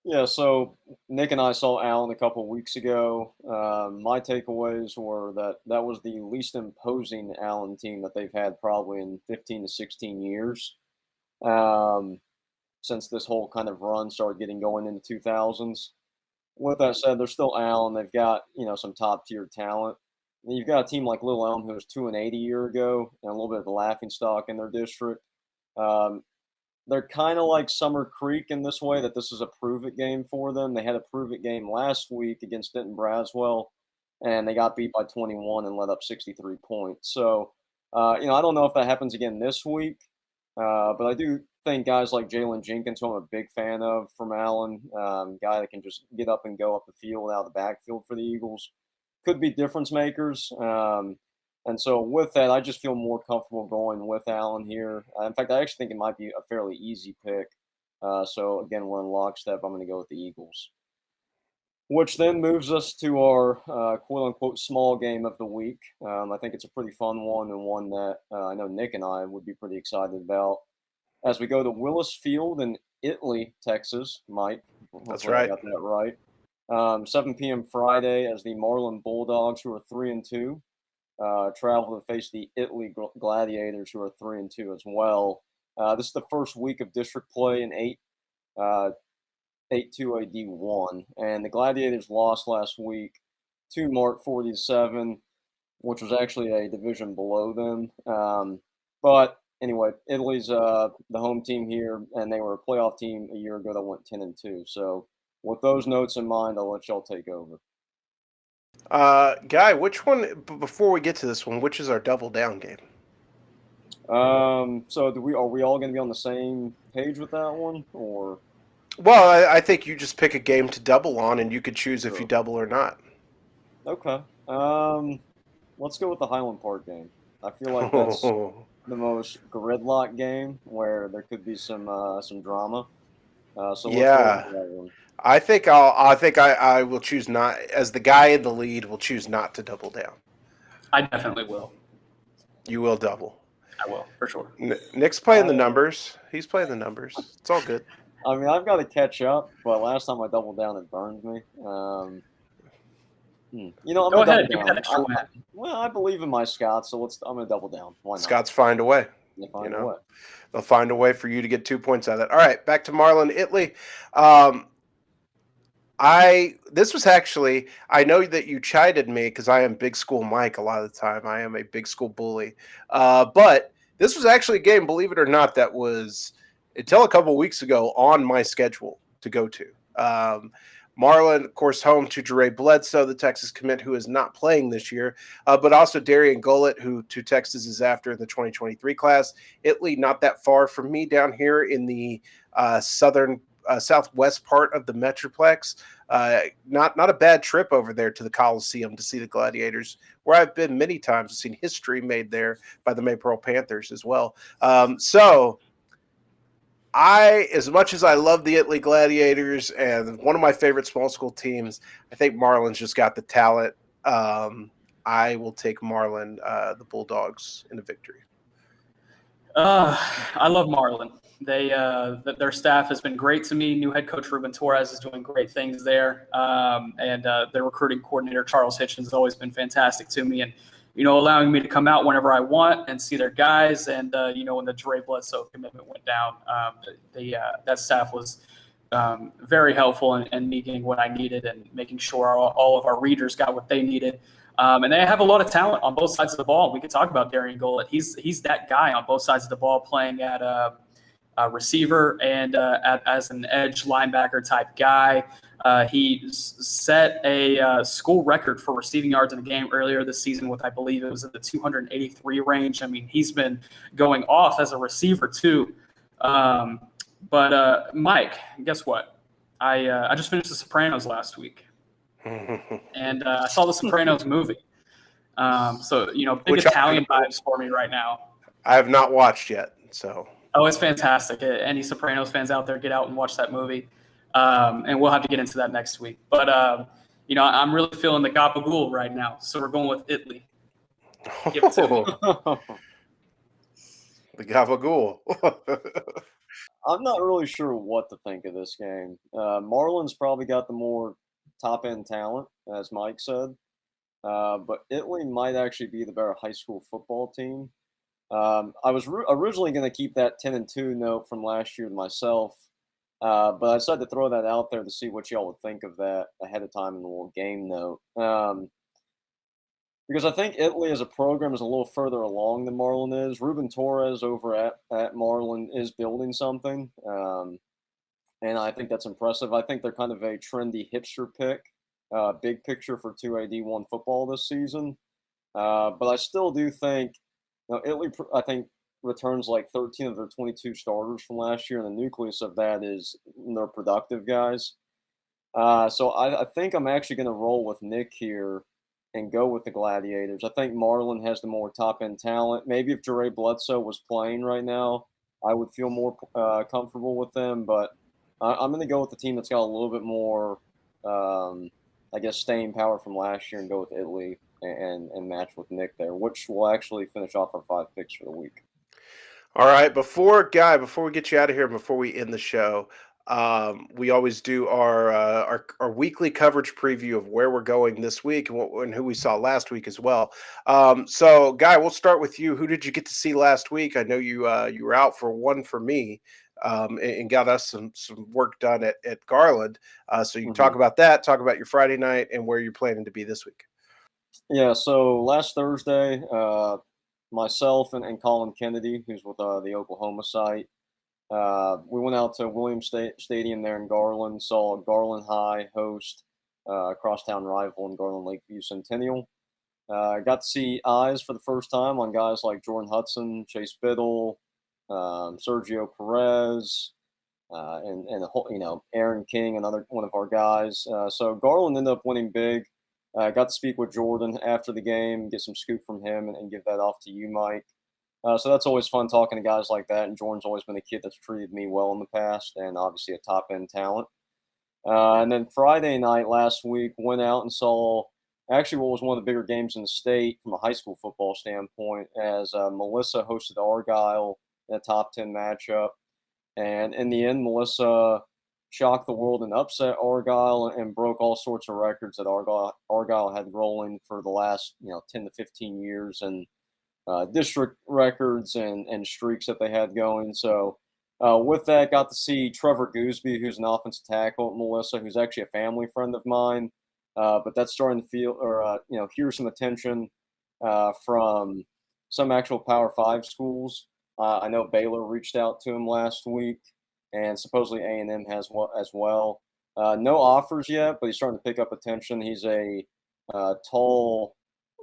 Yeah, so Nick and I saw Allen a couple of weeks ago. My takeaways were that was the least imposing Allen team that they've had probably in 15 to 16 years. Since this whole kind of run started getting going in the 2000s. With that said, they're still Allen. They've got, some top tier talent. And you've got a team like Little Elm who was 2-8 a year ago and a little bit of a laughing stock in their district. They're kind of like Summer Creek in this way that this is a prove-it game for them. They had a prove-it game last week against Denton Braswell, and they got beat by 21 and let up 63 points. So, I don't know if that happens again this week, but I do think guys like Jalen Jenkins, who I'm a big fan of from Allen, guy that can just get up and go up the field out of the backfield for the Eagles, could be difference makers. And so with that, I just feel more comfortable going with Allen here. In fact, I actually think it might be a fairly easy pick. So again, we're in lockstep. I'm going to go with the Eagles. Which then moves us to our quote-unquote small game of the week. I think it's a pretty fun one and one that I know Nick and I would be pretty excited about. As we go to Willis Field in Italy, Texas, Mike. That's right. I got that right. 7 p.m. Friday as the Marlin Bulldogs, who are 3-2, travel to face the Italy Gladiators, who are 3-2 as well. This is the first week of district play in 8-2 AD1, and the Gladiators lost last week to Mart 40-7, which was actually a division below them. But anyway, Italy's the home team here, and they were a playoff team a year ago that went 10-2. So with those notes in mind, I'll let y'all take over. Guy, which one? Before we get to this one, which is our double down game? So are we all going to be on the same page with that one, or? Well, I think you just pick a game to double on, and you could choose if you double or not. Okay. Let's go with the Highland Park game. I feel like that's the most gridlock game where there could be some drama. So let's yeah. go with that one. I think I will choose not, as the guy in the lead, will choose not to double down. I definitely will. You will double. I will, for sure. Nick's playing the numbers. He's playing the numbers. It's all good. I mean, I've got to catch up, but last time I doubled down, it burned me. I'm Go ahead. Well, I believe in my Scots, so I'm going to double down. Why not? Scots find a way. They'll find a way for you to get 2 points out of that. All right, back to Marlin, Italy. This was actually, I know that you chided me because I am Big School Mike a lot of the time. I am a big school bully. But this was actually a game, believe it or not, that was, until a couple of weeks ago, on my schedule to go to. Marlin, of course, home to Jere Bledsoe, the Texas commit, who is not playing this year, but also Darian Gullit, who to Texas is after in the 2023 class. Italy, not that far from me down here in the southwest part of the Metroplex. Not a bad trip over there to the Coliseum to see the Gladiators, where I've been many times. I've seen history made there by the Maypearl Panthers as well. So as much as I love the Italy Gladiators and one of my favorite small school teams, I think Marlin's just got the talent. I will take Marlin, the Bulldogs, in a victory. I love Marlin. Their staff has been great to me. New head coach Ruben Torres is doing great things there, and their recruiting coordinator Charles Hitchens has always been fantastic to me, and allowing me to come out whenever I want and see their guys. And when the Jere Bledsoe commitment went down, that staff was very helpful in me getting what I needed and making sure all of our readers got what they needed. And they have a lot of talent on both sides of the ball. We could talk about Darian Gullit. He's that guy on both sides of the ball, playing at receiver and as an edge linebacker type guy. He set a school record for receiving yards in a game earlier this season with, I believe it was in the 283 range. I mean, he's been going off as a receiver too. But Mike, guess what? I just finished The Sopranos last week. And I saw the Sopranos movie. So, big Italian vibes for me right now. I have not watched yet, so. Oh, it's fantastic. Any Sopranos fans out there, get out and watch that movie. And we'll have to get into that next week. But, I'm really feeling the gabagool right now. So we're going with Italy. Give it to me. The gabagool. I'm not really sure what to think of this game. Marlon's probably got the more top end talent, as Mike said, but Italy might actually be the better high school football team. I was originally going to keep that 10-2 note from last year to myself, but I decided to throw that out there to see what y'all would think of that ahead of time in the little game note. Because I think Italy as a program is a little further along than Marlin is. Ruben Torres over at Marlin is building something, and I think that's impressive. I think they're kind of a trendy hipster pick, big picture for 2AD1 football this season. But I still do think Italy, I think, returns like 13 of their 22 starters from last year, and the nucleus of that is their productive guys. So I think I'm actually going to roll with Nick here and go with the Gladiators. I think Marlin has the more top end talent. Maybe if Jure Bledsoe was playing right now, I would feel more comfortable with them. But I'm going to go with the team that's got a little bit more, I guess, staying power from last year and go with Italy and match with Nick there, which will actually finish off our 5 picks for the week. All right, before we get you out of here, before we end the show, we always do our weekly coverage preview of where we're going this week and who we saw last week as well. So, Guy, we'll start with you. Who did you get to see last week? I know you were out for one for me, and got us some work done at Garland. So you can talk about that, talk about your Friday night, and where you're planning to be this week. Yeah, so last Thursday, myself and Colin Kennedy, who's with the Oklahoma site, we went out to Williams Stadium there in Garland, saw Garland High host crosstown rival in Garland Lakeview Centennial. Got to see eyes for the first time on guys like Jordan Hudson, Chase Biddle, Sergio Perez, and Aaron King, another one of our guys. So Garland ended up winning big. Got to speak with Jordan after the game, get some scoop from him, and give that off to you, Mike. So that's always fun talking to guys like that. And Jordan's always been a kid that's treated me well in the past, and obviously a top end talent. And then Friday night last week, went out and saw actually what was one of the bigger games in the state from a high school football standpoint, as Melissa hosted Argyle in a top 10 matchup. And in the end, Melissa shocked the world and upset Argyle and broke all sorts of records that Argyle had rolling for the last 10 to 15 years, and district records and streaks that they had going. So with that, got to see Trevor Goosby, who's an offensive tackle at Melissa, who's actually a family friend of mine. But that's starting to feel hear some attention from some actual Power 5 schools. I know Baylor reached out to him last week, and supposedly A&M has as well. No offers yet, but he's starting to pick up attention. He's a tall,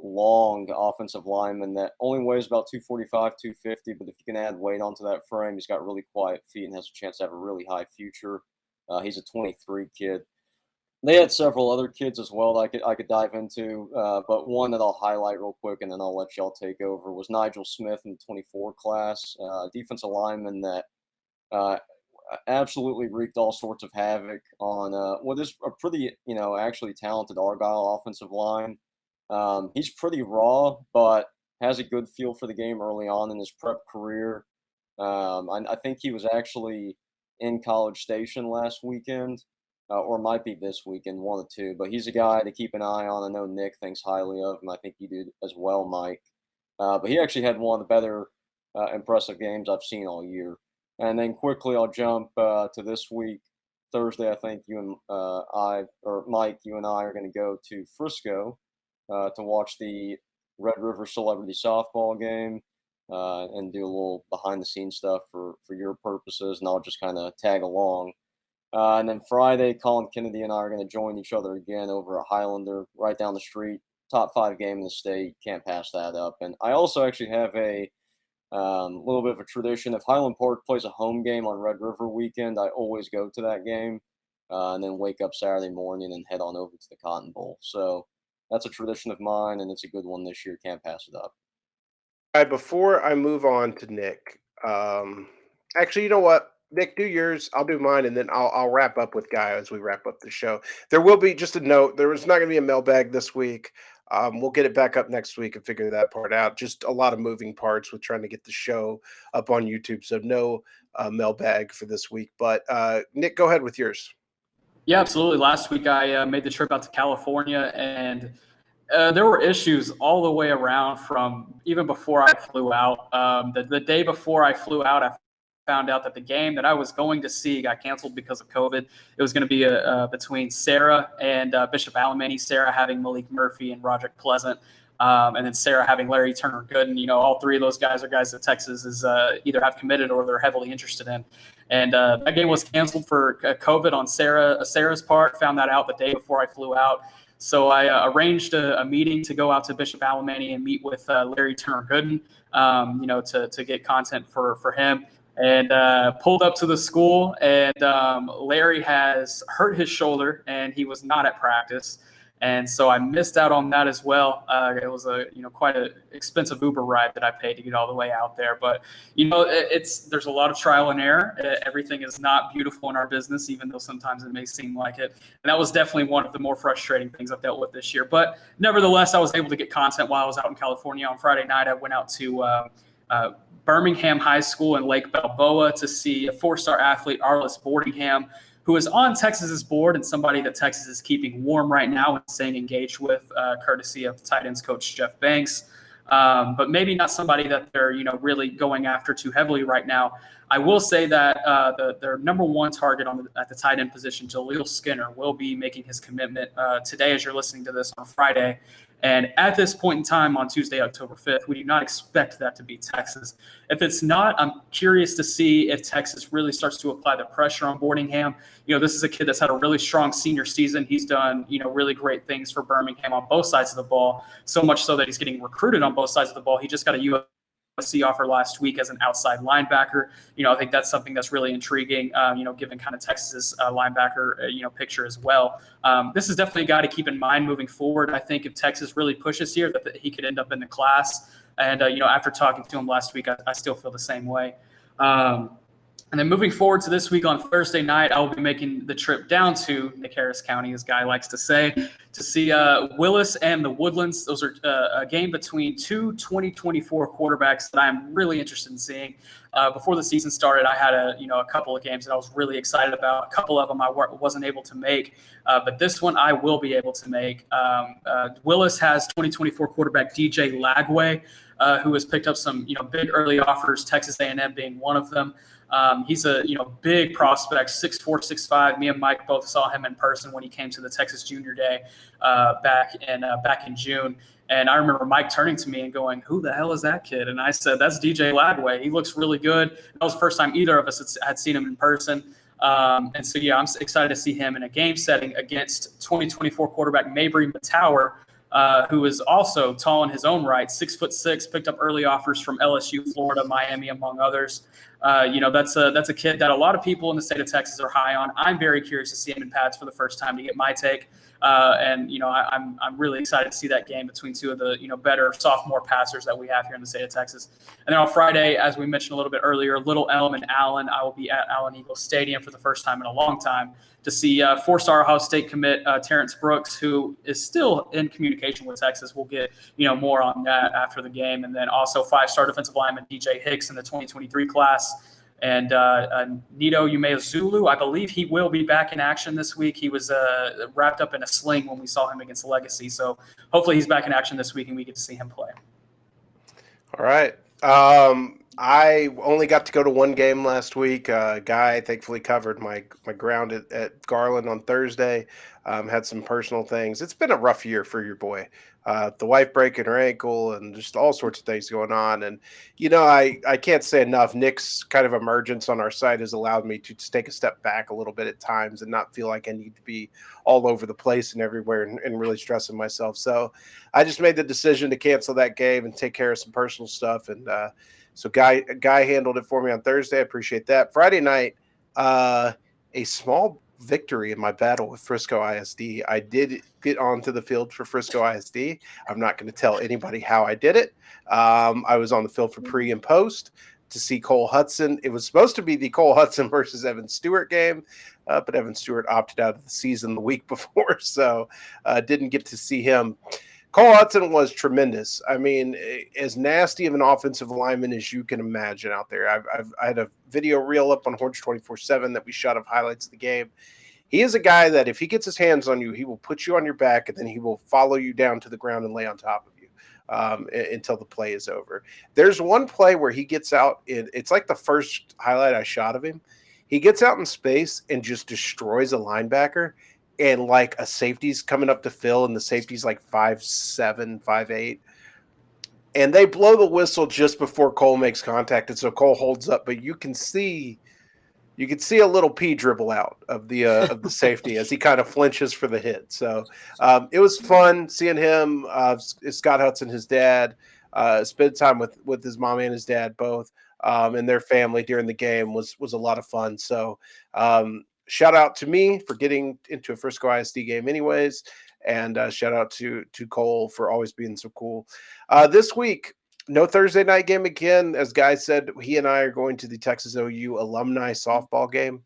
long offensive lineman that only weighs about 245, 250, but if you can add weight onto that frame, he's got really quiet feet and has a chance to have a really high future. He's a 23 kid. They had several other kids as well that I could dive into, but one that I'll highlight real quick and then I'll let y'all take over was Nigel Smith in the 24 class, defensive lineman that absolutely wreaked all sorts of havoc on what is a pretty, actually talented Argyle offensive line. He's pretty raw, but has a good feel for the game early on in his prep career. I think he was actually in College Station last weekend, or might be this weekend, one of the two. But he's a guy to keep an eye on. I know Nick thinks highly of him. I think you do as well, Mike. But he actually had one of the better impressive games I've seen all year. And then quickly, I'll jump to this week. Thursday, I think you and Mike, you and I are going to go to Frisco to watch the Red River Celebrity Softball game and do a little behind-the-scenes stuff for your purposes, and I'll just kind of tag along. And then Friday, Colin Kennedy and I are going to join each other again over at Highlander, right down the street. Top 5 game in the state. Can't pass that up. And I also actually have a little bit of a tradition. If Highland Park plays a home game on Red River weekend, I always go to that game and then wake up Saturday morning and head on over to the Cotton Bowl. So that's a tradition of mine, and it's a good one this year. Can't pass it up. All right, before I move on to Nick, Actually, you know what? Nick, do yours. I'll do mine, and then I'll wrap up with Guy as we wrap up the show. There will be just a note. There was not going to be a mailbag this week. We'll get it back up next week and figure that part out. Just a lot of moving parts with trying to get the show up on YouTube, so no mailbag for this week. But Nick, go ahead with yours. Yeah, absolutely. Last week I made the trip out to California, and there were issues all the way around from even before I flew out. The day before I flew out, I found out that the game that I was going to see got canceled because of COVID. It was going to be between Sarah and Bishop Alemany, Sarah having Malik Murphy and Roderick Pleasant, and then Sarah having Larry Turner Gooden. You know, all three of those guys are guys that Texas is either have committed or they're heavily interested in. And that game was canceled for COVID on Sarah's part. Found that out the day before I flew out. So I arranged a meeting to go out to Bishop Alemany and meet with Larry Turner Gooden, to get content for him. And pulled up to the school, and Larry has hurt his shoulder, and he was not at practice. And so I missed out on that as well. It was quite an expensive Uber ride that I paid to get all the way out there. But there's a lot of trial and error. Everything is not beautiful in our business, even though sometimes it may seem like it. And that was definitely one of the more frustrating things I've dealt with this year. But nevertheless, I was able to get content while I was out in California. On Friday night, I went out to Birmingham High School in Lake Balboa to see a four-star athlete, Arliss Boardingham, who is on Texas's board and somebody that Texas is keeping warm right now and staying engaged with, courtesy of tight ends coach Jeff Banks. But maybe not somebody that they're really going after too heavily right now. I will say that their number one target at the tight end position, Jaleel Skinner, will be making his commitment today as you're listening to this on Friday. And at this point in time on Tuesday, October 5th, we do not expect that to be Texas. If it's not, I'm curious to see if Texas really starts to apply the pressure on Boardingham. This is a kid that's had a really strong senior season. He's done, really great things for Birmingham on both sides of the ball, so much so that he's getting recruited on both sides of the ball. He just got a USC offer last week as an outside linebacker. I think that's something that's really intriguing, given kind of Texas's linebacker, picture as well. This is definitely a guy to keep in mind moving forward. I think if Texas really pushes here, that he could end up in the class. And, after talking to him last week, I still feel the same way. And then moving forward to this week on Thursday night, I will be making the trip down to Nick Harris County, as Guy likes to say, to see Willis and the Woodlands. Those are a game between two 2024 quarterbacks that I'm really interested in seeing. Before the season started, I had a couple of games that I was really excited about. A couple of them I wasn't able to make, but this one I will be able to make. Willis has 2024 quarterback DJ Lagway, who has picked up some big early offers, Texas A&M being one of them. He's a big prospect, 6'4", 6'5". Me and Mike both saw him in person when he came to the Texas Junior Day back in June. And I remember Mike turning to me and going, "Who the hell is that kid?" And I said, "That's DJ Lagway. He looks really good." That was the first time either of us had seen him in person. And so, I'm excited to see him in a game setting against 2024 quarterback Mabry Matower, who is also tall in his own right, 6'6", picked up early offers from LSU, Florida, Miami, among others. That's a kid that a lot of people in the state of Texas are high on. I'm very curious to see him in pads for the first time to get my take. I'm really excited to see that game between two of the better sophomore passers that we have here in the state of Texas. And then on Friday, as we mentioned a little bit earlier, Little Elm and Allen, I will be at Allen Eagle Stadium for the first time in a long time to see four-star Ohio State commit Terrence Brooks, who is still in communication with Texas. We'll get more on that after the game, and then also five-star defensive lineman DJ Hicks in the 2023 class. And Nito Umeozulu, I believe he will be back in action this week. He was wrapped up in a sling when we saw him against Legacy. So hopefully he's back in action this week and we get to see him play. All right. I only got to go to one game last week. Guy thankfully covered my ground at Garland on Thursday. Had some personal things. It's been a rough year for your boy. The wife breaking her ankle and just all sorts of things going on. And, I can't say enough. Nick's kind of emergence on our site has allowed me to take a step back a little bit at times and not feel like I need to be all over the place and everywhere and really stressing myself. So I just made the decision to cancel that game and take care of some personal stuff. And so Guy handled it for me on Thursday. I appreciate that. Friday night, a small victory in my battle with Frisco ISD. I did get onto the field for Frisco ISD. I'm not going to tell anybody how I did it. I was on the field for pre and post. to see Cole Hudson. It was supposed to be the Cole Hudson versus Evan Stewart game, but Evan Stewart opted out of the season the week before, so didn't get to see him. Cole Hudson was tremendous. I mean, as nasty of an offensive lineman as you can imagine out there. I had a video reel up on Horns 24/7 that we shot of highlights of the game. He is a guy that if he gets his hands on you, he will put you on your back and then he will follow you down to the ground and lay on top of you until the play is over. There's one play where he gets out. It's like the first highlight I shot of him. He gets out in space and just destroys a linebacker. And like a safety's coming up to fill, and the safety's like 5'7", 5'8". And they blow the whistle just before Cole makes contact. And so Cole holds up, but you can see a little pee dribble out of the safety as he kind of flinches for the hit. So it was fun seeing him, Scott Hudson, his dad, spend time with his mom and his dad both, and their family during the game was a lot of fun. So shout out to me for getting into a Frisco ISD game anyways, and shout out to Cole for always being so cool. This week, no Thursday night game again. As Guy said, he and I are going to the Texas OU alumni softball game.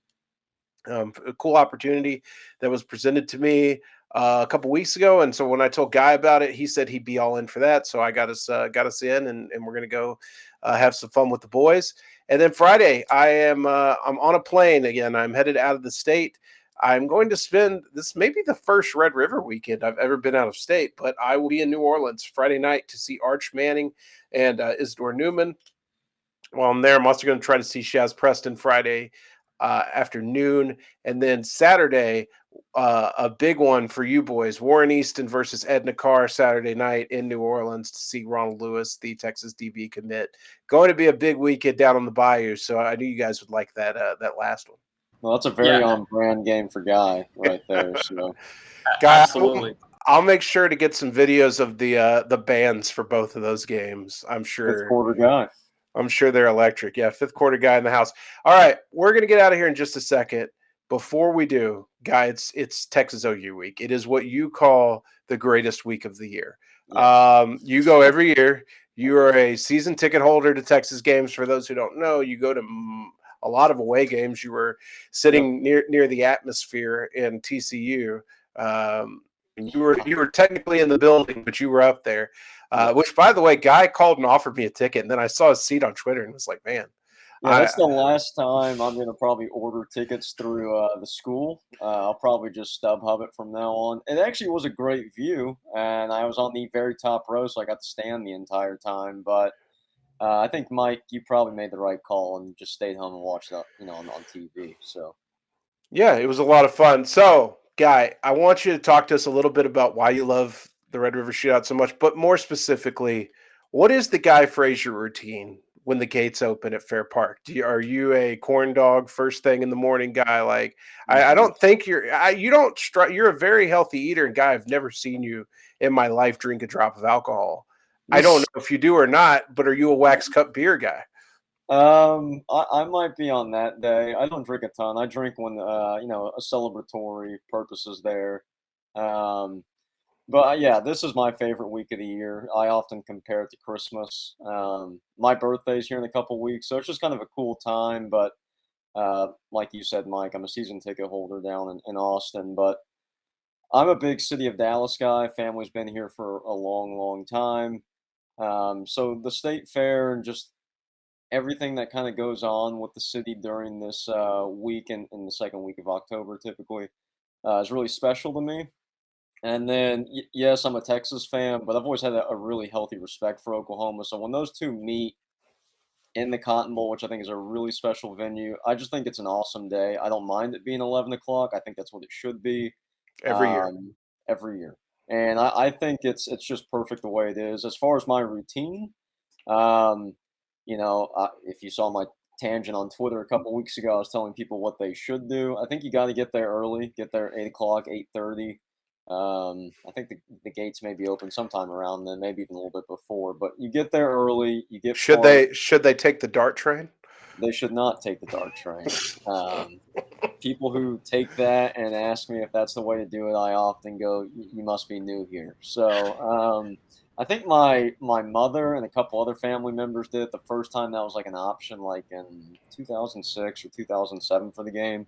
A cool opportunity that was presented to me a couple weeks ago, and so when I told Guy about it, he said he'd be all in for that. So I got us in, and we're gonna go have some fun with the boys. And then Friday, I'm on a plane again. I'm headed out of the state. I'm going to spend this maybe the first Red River weekend I've ever been out of state, but I will be in New Orleans Friday night to see Arch Manning and Isidore Newman. While I'm there, I'm also going to try to see Shaz Preston Friday afternoon. And then Saturday, a big one for you boys, Warren Easton versus Edna Carr Saturday night in New Orleans to see Ronald Lewis, the Texas DB commit. Going to be a big weekend down on the Bayou, so I knew you guys would like that last one. Well, that's a very on-brand game for Guy right there. So, Guy, absolutely. I'll make sure to get some videos of the bands for both of those games. I'm sure. Fifth quarter Guy. I'm sure they're electric. Yeah, fifth quarter Guy in the house. All right, we're going to get out of here in just a second. Before we do, Guy, it's Texas OU week. It is what you call the greatest week of the year. Yes. You go every year. You are a season ticket holder to Texas games. For those who don't know, you go to a lot of away games. You were sitting near the atmosphere in TCU. You were technically in the building, but you were up there. Which, by the way, Guy called and offered me a ticket, and then I saw his seat on Twitter and was like, man. Yeah, that's the last time I'm going to probably order tickets through the school. I'll probably just StubHub it from now on. It actually was a great view, and I was on the very top row, so I got to stand the entire time. But I think, Mike, you probably made the right call and just stayed home and watched it, on TV. So, yeah, it was a lot of fun. So, Guy, I want you to talk to us a little bit about why you love the Red River Shootout so much, but more specifically, what is the Guy Frazier routine when the gates open at Fair Park? Are you a corn dog first thing in the morning guy? Like, I don't think you're a very healthy eater, and Guy, I've never seen you in my life drink a drop of alcohol. I don't know if you do or not, but are you a wax cup beer guy? I might be on that day. I don't drink a ton. I drink when a celebratory purpose is there. But yeah, this is my favorite week of the year. I often compare it to Christmas. My birthday's here in a couple weeks, so it's just kind of a cool time. But like you said, Mike, I'm a season ticket holder down in Austin, but I'm a big City of Dallas guy. Family's been here for a long, long time. So the state fair and just everything that kind of goes on with the city during this week and in the second week of October typically is really special to me. And then, yes, I'm a Texas fan, but I've always had a really healthy respect for Oklahoma. So when those two meet in the Cotton Bowl, which I think is a really special venue, I just think it's an awesome day. I don't mind it being 11 o'clock. I think that's what it should be. Every year. Every year. And I think it's just perfect the way it is. As far as my routine, if you saw my tangent on Twitter a couple weeks ago, I was telling people what they should do. I think you got to get there early, get there 8 o'clock, 8:30. I think the gates may be open sometime around then, maybe even a little bit before. But you get there early. You get should they take the DART train? They should not take the DART train. People who take that and ask me if that's the way to do it, I often go, "You must be new here." So I think my mother and a couple other family members did it the first time that was like an option, like in 2006 or 2007 for the game,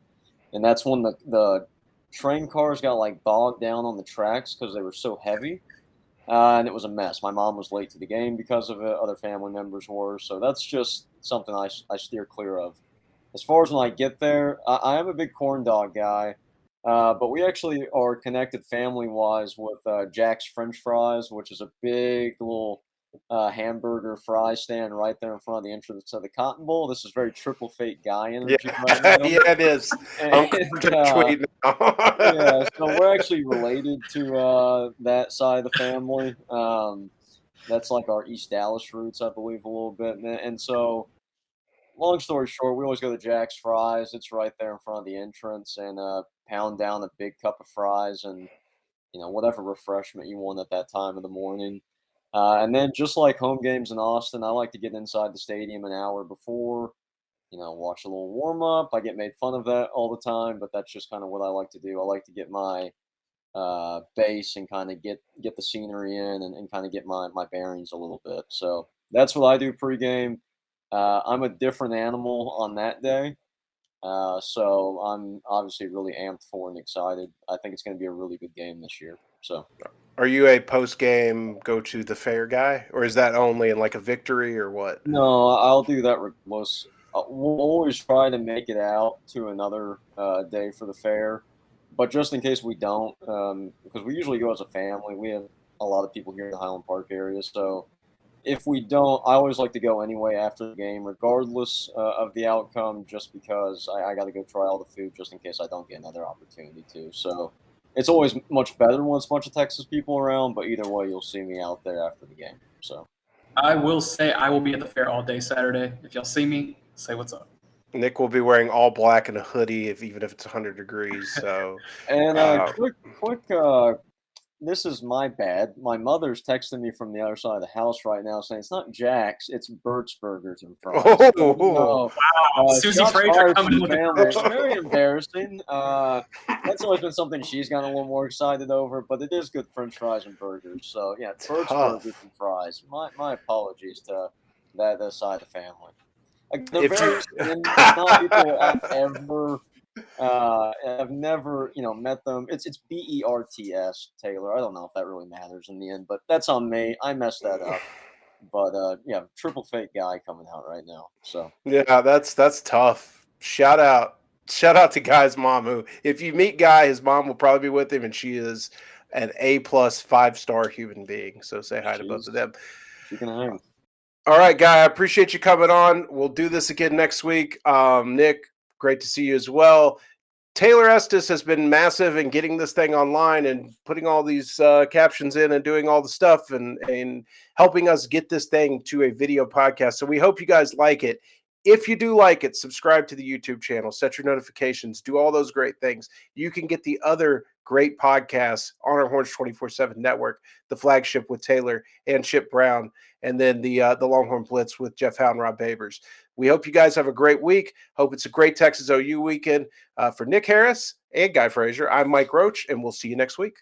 and that's when the train cars got like bogged down on the tracks because they were so heavy, and it was a mess. My mom was late to the game because of it. Other family members were, so that's just something I steer clear of. As far as when I get there, I am a big corn dog guy. But we actually are connected family-wise with Jack's French Fries, which is a big little hamburger fry stand right there in front of the entrance to the Cotton Bowl. This is very triple fate guy Yeah, energy right now. yeah, it is. I'm tweeting now. Yeah, so we're actually related to that side of the family. That's like our East Dallas roots, I believe, a little bit. And so, long story short, we always go to Jack's Fries. It's right there in front of the entrance, and pound down a big cup of fries and whatever refreshment you want at that time of the morning. And then just like home games in Austin, I like to get inside the stadium an hour before. Watch a little warm up. I get made fun of that all the time, but that's just kind of what I like to do. I like to get my base and kind of get the scenery in and kind of get my bearings a little bit. So that's what I do pregame. I'm a different animal on that day. So I'm obviously really amped for and excited. I think it's going to be a really good game this year. So, Are you a post game go to the fair guy, or is that only in like a victory or what? no, I'll do that regardless. We'll always try to make it out to another day for the fair, but just in case we don't, because we usually go as a family. We have a lot of people here in the Highland Park area, so if we don't, I always like to go anyway after the game, regardless of the outcome, just because I got to go try all the food just in case I don't get another opportunity to. So it's always much better when it's a bunch of Texas people around, but either way, you'll see me out there after the game. So I will say I will be at the fair all day Saturday. If y'all see me, say what's up. Nick will be wearing all black and a hoodie, even if it's 100 degrees. So, and quick this is my bad. My mother's texting me from the other side of the house right now saying it's not Jack's, it's Bert's Burgers and Fries. Oh, wow. Susie shots Frazier fired coming from with the the family. It's very embarrassing. That's always been something she's gotten a little more excited over, but it is good French fries and burgers. So yeah, Bert's Tough. Burgers and Fries. My apologies to that side of the family. They're If very, you- it's not people I've never, met them. It's Berts, Taylor. I don't know if that really matters in the end, but that's on me. I messed that up. But yeah, triple fake guy coming out right now. So Yeah, that's tough. Shout out to Guy's mom. Who, if you meet Guy, his mom will probably be with him, and she is an A+ 5-star human being. So say hi to both of them. she can hang. All right, Guy, I appreciate you coming on. We'll do this again next week. Nick, great to see you as well. Taylor Estes has been massive in getting this thing online and putting all these captions in and doing all the stuff and helping us get this thing to a video podcast. So we hope you guys like it. If you do like it, subscribe to the YouTube channel, set your notifications, do all those great things. You can get the other great podcasts on our Horns 24/7 network, the flagship with Taylor and Chip Brown, and then the Longhorn Blitz with Jeff Howe and Rob Babers. We hope you guys have a great week. Hope it's a great Texas OU weekend. For Nick Harris and Guy Frazier, I'm Mike Roach, and we'll see you next week.